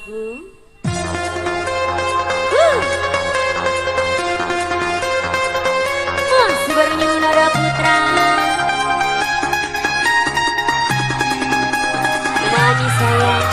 Aku Sebenarnya Nada Putra Nyanyi sayang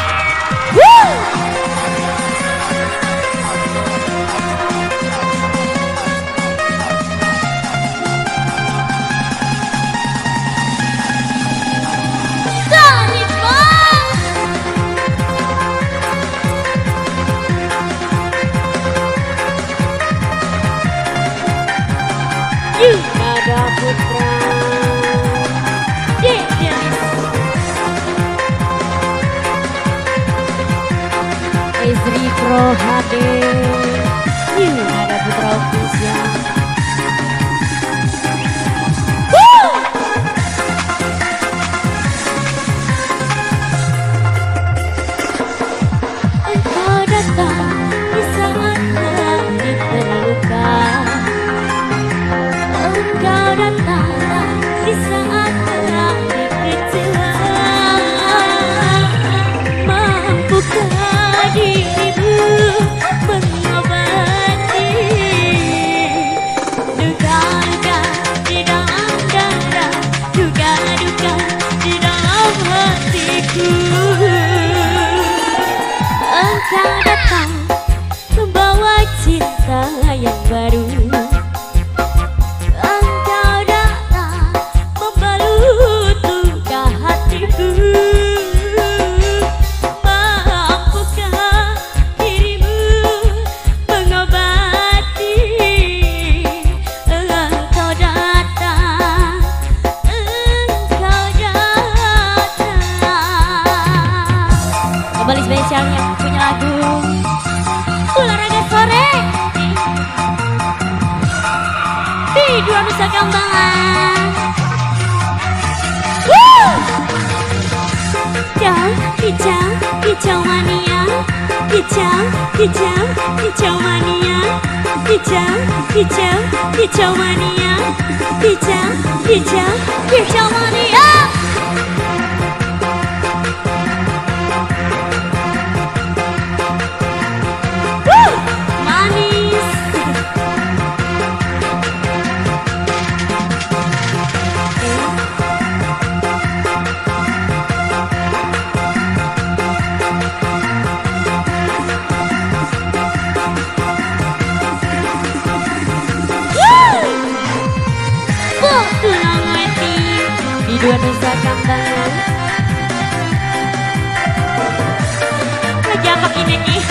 Nada Putra Ezri Pro HD Nada Putra Official. Engkau datang di saat hati terluka, engkau datang di saat hati kecewa. Mampukah dirimu mengobati duka-duka di dalam dada, duka-duka di dalam hatiku? Engkau datang membawa cinta yang baru, engkau datang membalut luka hatiku. Mampukah dirimu mengobati? Engkau datang, engkau datang. Kembali spesial yang punya lagu Olahraga Sore di Dua Nusa Kambangan. Hijau, hijau mania, hijau, hijau, hijau mania, hijau, hijau, hijau mania, hijau, hijau, hijau mania. Manis. Pulang hati di Dua Nusa Kambangan. Lagi apa ini nih?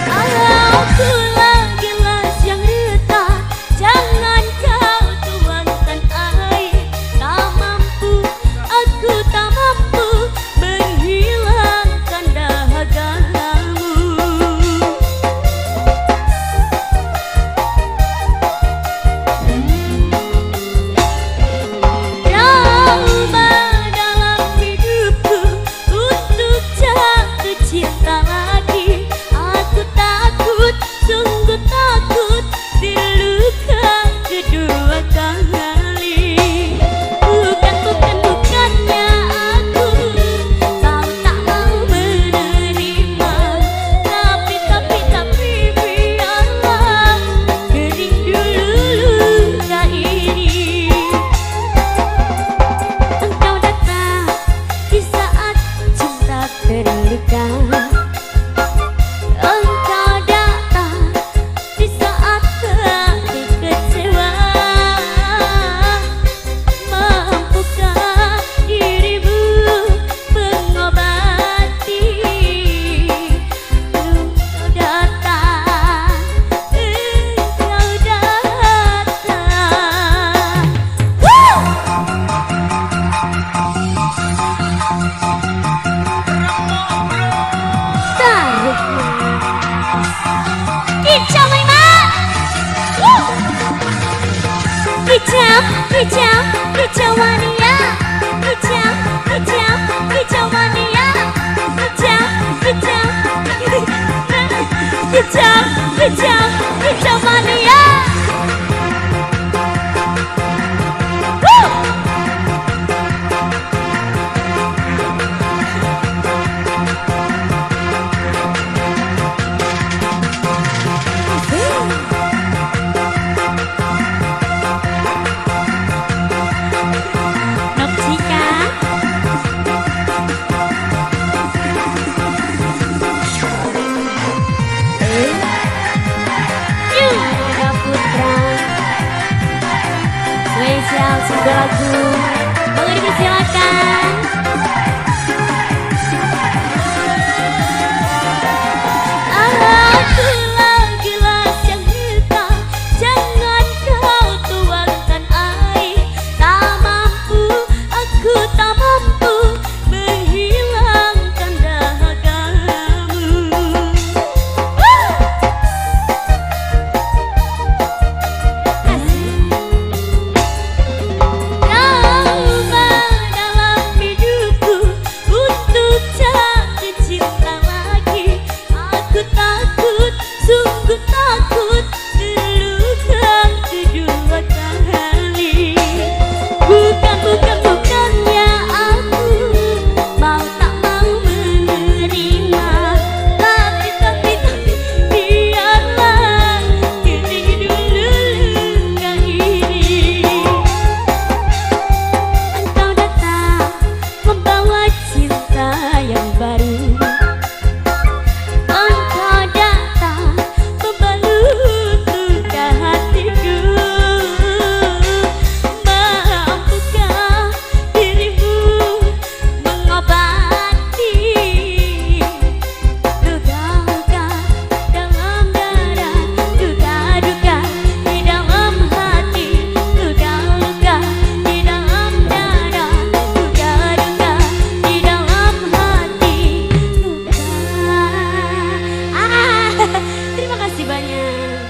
Aku lagi las yang retak, jangan kau tuangkan air. Tak mampu, aku tak mampu menghilangkan dahagamu. Coba dalam hidupku untuk jatuh cinta lagi. Aku takut, sungguh takut diluka kedua kali. Bukannya aku kau tak mau menerima, tapi biarlah kering dulu luka ini. Engkau datang di saat cinta terluka, engkau datang di saat hati kecewa. Mampukah dirimu mengobati? Engkau datang, engkau datang. Tarik hijau lima. Hijau, hijau, hijau mania, hijau, hijau, hijau mania, hijau, hijau, hijau, hijau, hijau mania. bukan? Akulah gelas yang hitam, jangan kau tuangkan air. Tak mampu, aku tak mampu menghilangkan dahagamu. Coba dalam hidupku untuk jatuh cinta lagi. Aku takut, sungguh takut terluka kedua kali. Bukannya aku mau tak mau menerima, tapi biarlah kering dulu luka ini. Engkau datang membawa cinta yang baru. Engkau datang membalut luka hatiku. Mampukah dirimu mengobati luka-luka dalam dada, duka-duka di dalam hati, luka-luka di dalam dada, duka-duka di dalam hati, luka. Terima kasih banyak.